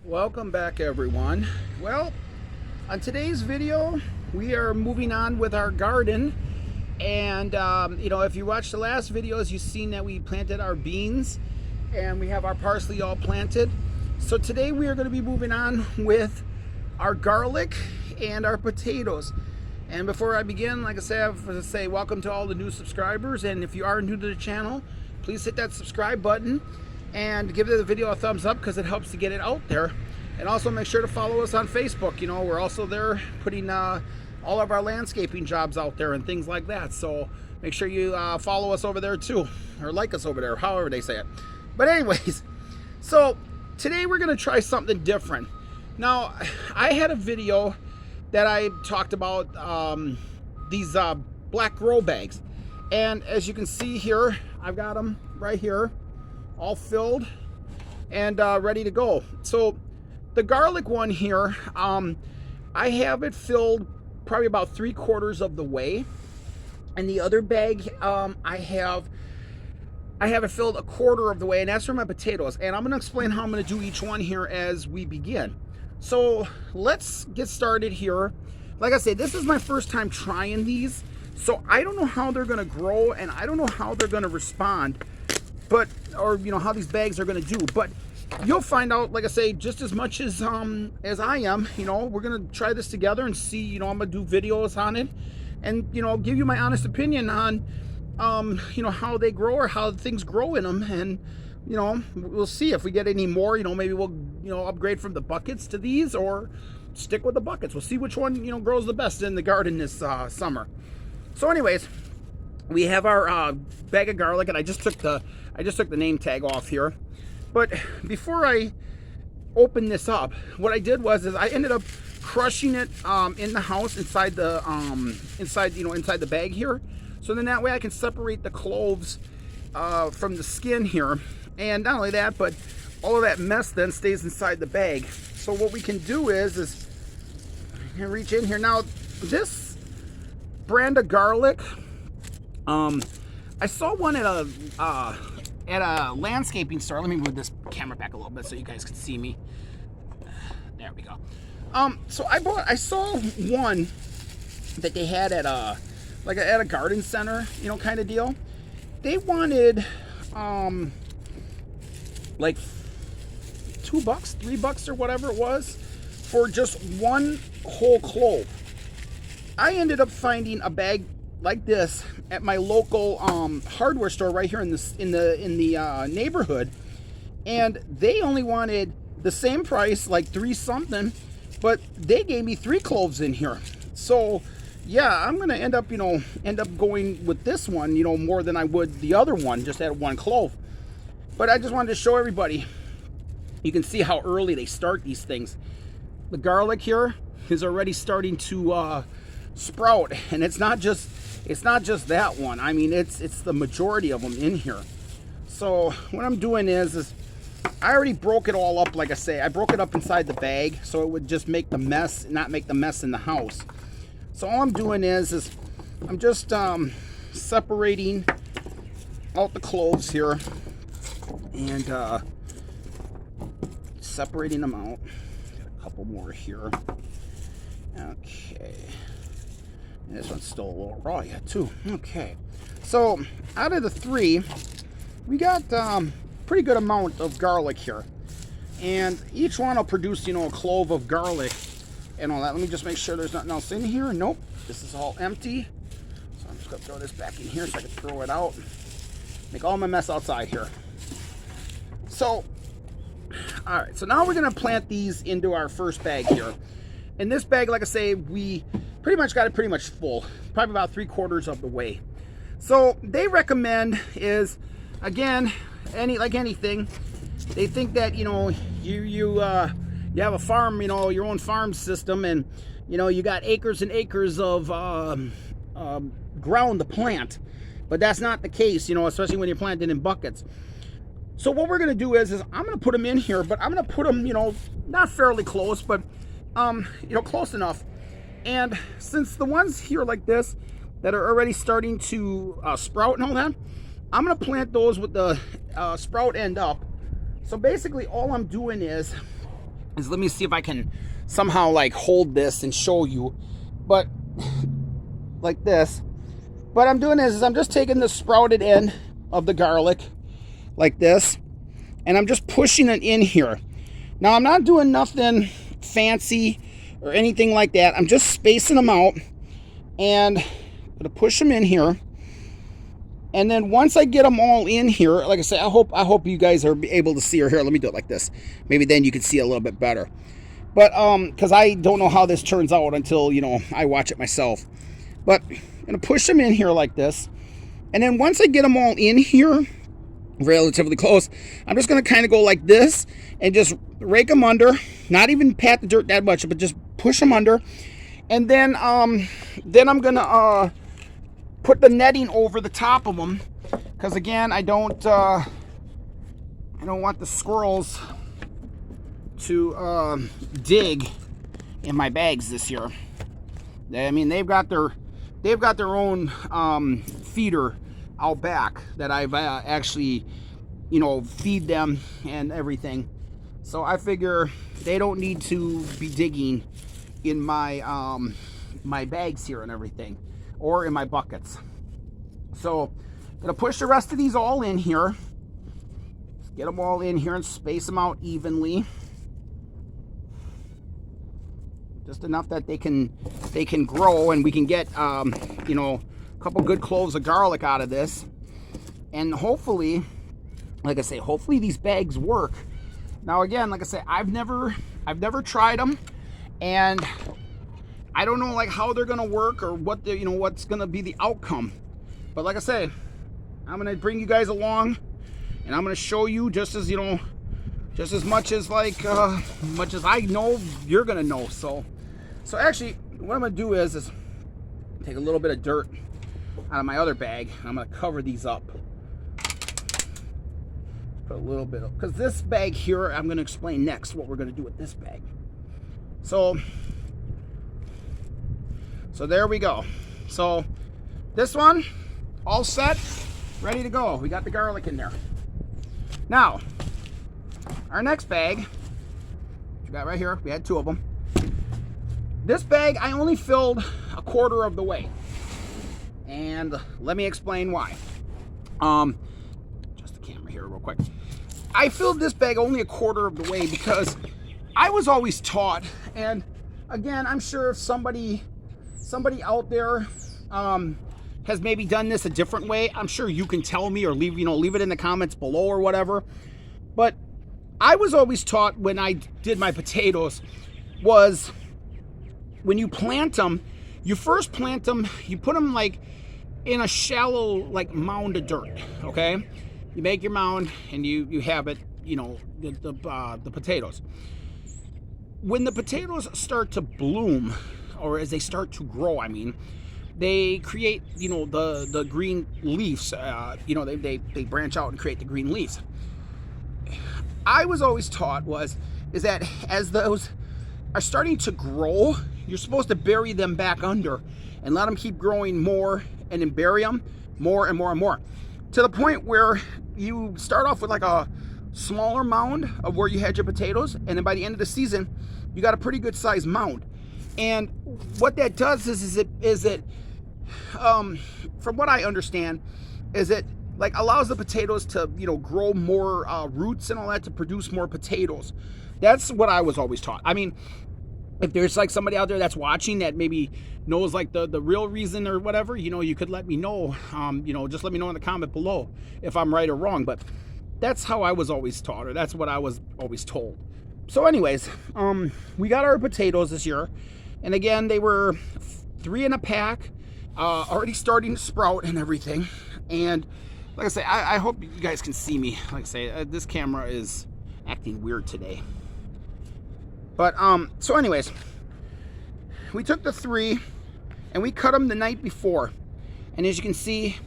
Welcome back, everyone. Well, on today's video we are moving on with our garden, and if you watched the last videos, you've seen that we planted our beans and we have our parsley all planted. So today we are going to be moving on with our garlic and our potatoes. And before I begin, like I said, I have to say welcome to all the new subscribers, and if you are new to the channel, please hit that subscribe button and give the video a thumbs up because it helps to get it out there. And also make sure to follow us on Facebook. We're also there putting all of our landscaping jobs out there and things like that. So make sure you follow us over there too, or like us over there, however they say it. But anyways, so today we're going to try something different. Now, I had a video that I talked about these black grow bags. And as you can see here, I've got them right here, all filled and ready to go. So the garlic one here, I have it filled probably about 3/4 of the way. And the other bag, I have it filled 1/4 of the way, and that's for my potatoes. And I'm going to explain how I'm going to do each one here as we begin. So let's get started here. Like I said, this is my first time trying these, so I don't know how they're going to grow, and I don't know how they're going to respond, or how these bags are going to do. But you'll find out, like I say, just as much as I am. We're going to try this together and see. I'm going to do videos on it, and give you my honest opinion on how they grow or how things grow in them. And we'll see if we get any more. Maybe we'll upgrade from the buckets to these, or stick with the buckets. We'll see which one grows the best in the garden this summer. So anyways, we have our bag of garlic, and I just took the name tag off here. But before I open this up, what I did was I ended up crushing it in the house inside the bag here. So then that way I can separate the cloves from the skin here. And not only that, but all of that mess then stays inside the bag. So what we can do is reach in here. Now, this brand of garlic, I saw one at a landscaping store. Let me move this camera back a little bit so you guys can see me. There we go. So I saw one that they had at a garden center, kind of deal. They wanted like $2, $3 or whatever it was for just one whole clove. I ended up finding a bag like this at my local hardware store right here in the neighborhood, and they only wanted the same price, like $3 something, but they gave me 3 cloves in here. So yeah, I'm gonna end up going with this one, more than I would the other one, just at 1 clove. But I just wanted to show everybody. You can see how early they start these things. The garlic here is already starting to sprout, and it's not just that one. I mean, it's the majority of them in here. So what I'm doing is I already broke it all up. Like I say, I broke it up inside the bag so it would just make the mess, not make the mess in the house. So all I'm doing is I'm just separating out the cloves here and separating them out. Got a couple more here. Okay. And this one's still a little raw yet too. Okay. So out of the 3, we got pretty good amount of garlic here. And each one will produce, a clove of garlic and all that. Let me just make sure there's nothing else in here. Nope. This is all empty. So I'm just going to throw this back in here so I can throw it out. Make all my mess outside here. So, alright. So now we're going to plant these into our first bag here. And this bag, like I say, we pretty much got it pretty much full. Probably about 3/4 of the way. So they recommend is, again, like anything, they think that, you have a farm, your own farm system, and you got acres and acres of ground to plant, but that's not the case, especially when you're planting in buckets. So what we're going to do is I'm going to put them in here, but I'm going to put them, not fairly close, but close enough. And since the ones here like this that are already starting to sprout and all that, I'm going to plant those with the sprout end up. So basically all I'm doing is is, let me see if I can somehow like hold this and show you, but like this. What I'm doing is I'm just taking the sprouted end of the garlic like this, and I'm just pushing it in here. Now I'm not doing nothing fancy or anything like that. I'm just spacing them out, and I'm gonna push them in here. And then once I get them all in here, like I said, I hope you guys are able to see her here. Let me do it like this. Maybe then you can see a little bit better. But because I don't know how this turns out until, you know, I watch it myself. But I'm gonna push them in here like this. And then once I get them all in here, relatively close, I'm just gonna kind of go like this and just rake them under. Not even pat the dirt that much, but just push them under. And then I'm gonna put the netting over the top of them, because again, I don't want the squirrels to dig in my bags this year. I mean, they've got their own feeder out back that I've actually, you know, feed them and everything. So I figure they don't need to be digging in my my bags here and everything, or in my buckets. So I'm gonna push the rest of these all in here. Get them all in here and space them out evenly. Just enough that they can grow, and we can get you know, a couple good cloves of garlic out of this. And hopefully, like I say, hopefully these bags work. Now again, like I say, I've never tried them, and I don't know like how they're gonna work or what the, you know, what's gonna be the outcome. But like I say, I'm gonna bring you guys along, and I'm gonna show you just as, you know, just as much as like much as I know, you're gonna know. So actually, what I'm gonna do is take a little bit of dirt out of my other bag. I'm gonna cover these up. Put a little bit of, because this bag here, I'm gonna explain next what we're gonna do with this bag. So there we go. So this one, all set, ready to go. We got the garlic in there. Now, our next bag, we got right here, we had two of them. This bag, I only filled a quarter of the way. And let me explain why. Just the camera here real quick. I filled this bag only a quarter of the way because I was always taught, and again, I'm sure if somebody out there has maybe done this a different way, I'm sure you can tell me, or leave it in the comments below or whatever. But I was always taught when I did my potatoes was when you plant them, you first plant them, you put them like in a shallow like mound of dirt, okay? You make your mound and you have it, you know, the potatoes. When the potatoes start to bloom, or as they start to grow, I mean, they create, you know, the green leaves. You know, they branch out and create the green leaves. I was always taught is that as those are starting to grow, you're supposed to bury them back under and let them keep growing more, and then bury them more and more and more, to the point where you start off with like a smaller mound of where you had your potatoes, and then by the end of the season, you got a pretty good sized mound. And what that does is it from what I understand, is it like allows the potatoes to, you know, grow more roots and all that, to produce more potatoes. That's what I was always taught. I mean, if there's like somebody out there that's watching that maybe knows like the real reason or whatever, you know, you could let me know. You know, just let me know in the comment below if I'm right or wrong. But that's how I was always taught, or that's what I was always told. So anyways, we got our potatoes this year, and again, they were 3 in a pack, already starting to sprout and everything. And like I say, I hope you guys can see me. Like I say, this camera is acting weird today. But so anyways, we took the 3 and we cut them the night before, and as you can see,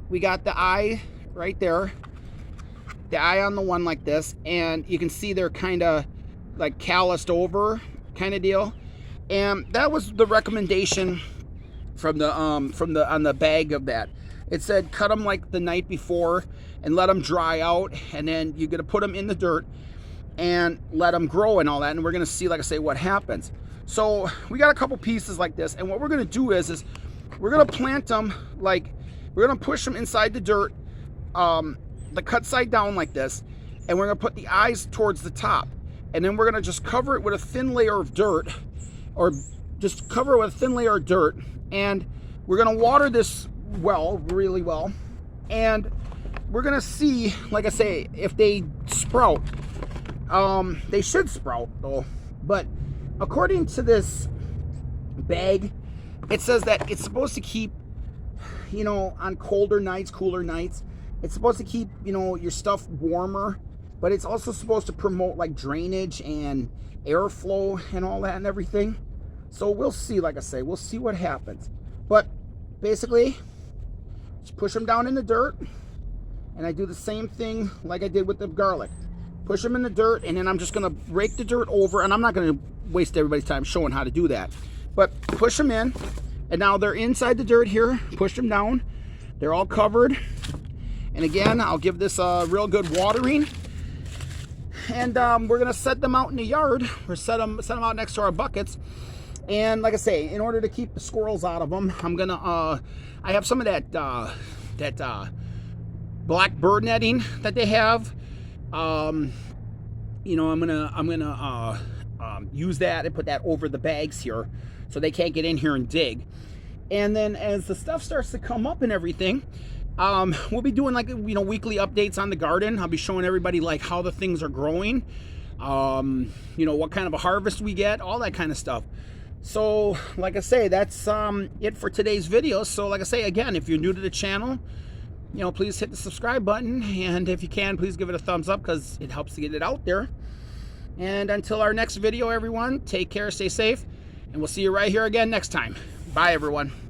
we got the eye right there, the eye on the one like this, and you can see they're kind of like calloused over kind of deal. And that was the recommendation from the on the bag of that. It said cut them like the night before and let them dry out, and then you're gonna put them in the dirt. and let them grow and all that. And we're gonna see, like I say, what happens. So we got a couple pieces like this, and what we're gonna do is we're gonna plant them, like we're gonna push them inside the dirt, the cut side down like this, and we're gonna put the eyes towards the top, and then we're gonna just cover it with a thin layer of dirt, or just cover it with a thin layer of dirt, and we're gonna water this well, really well, and we're gonna see, like I say, if they sprout. They should sprout though, but according to this bag, it says that it's supposed to keep, you know, on colder nights, cooler nights, it's supposed to keep, you know, your stuff warmer, but it's also supposed to promote like drainage and airflow and all that and everything. So we'll see, like I say, we'll see what happens. But basically, just push them down in the dirt, and I do the same thing like I did with the garlic. Push them in the dirt, and then I'm just gonna rake the dirt over, and I'm not gonna waste everybody's time showing how to do that. But push them in, and now they're inside the dirt here. Push them down. They're all covered. And again, I'll give this a real good watering. And we're gonna set them out in the yard, or set them out next to our buckets. And like I say, in order to keep the squirrels out of them, I'm gonna I have some of that black bird netting that they have. You know, I'm gonna use that and put that over the bags here, so they can't get in here and dig. And then as the stuff starts to come up and everything, we'll be doing, like, you know, weekly updates on the garden. I'll be showing everybody like how the things are growing, you know, what kind of a harvest we get, all that kind of stuff. So like I say, that's it for today's video. So like I say, again, if you're new to the channel, you know, please hit the subscribe button, and if you can, please give it a thumbs up, because it helps to get it out there. And until our next video, everyone, take care, stay safe, and we'll see you right here again next time. Bye, everyone.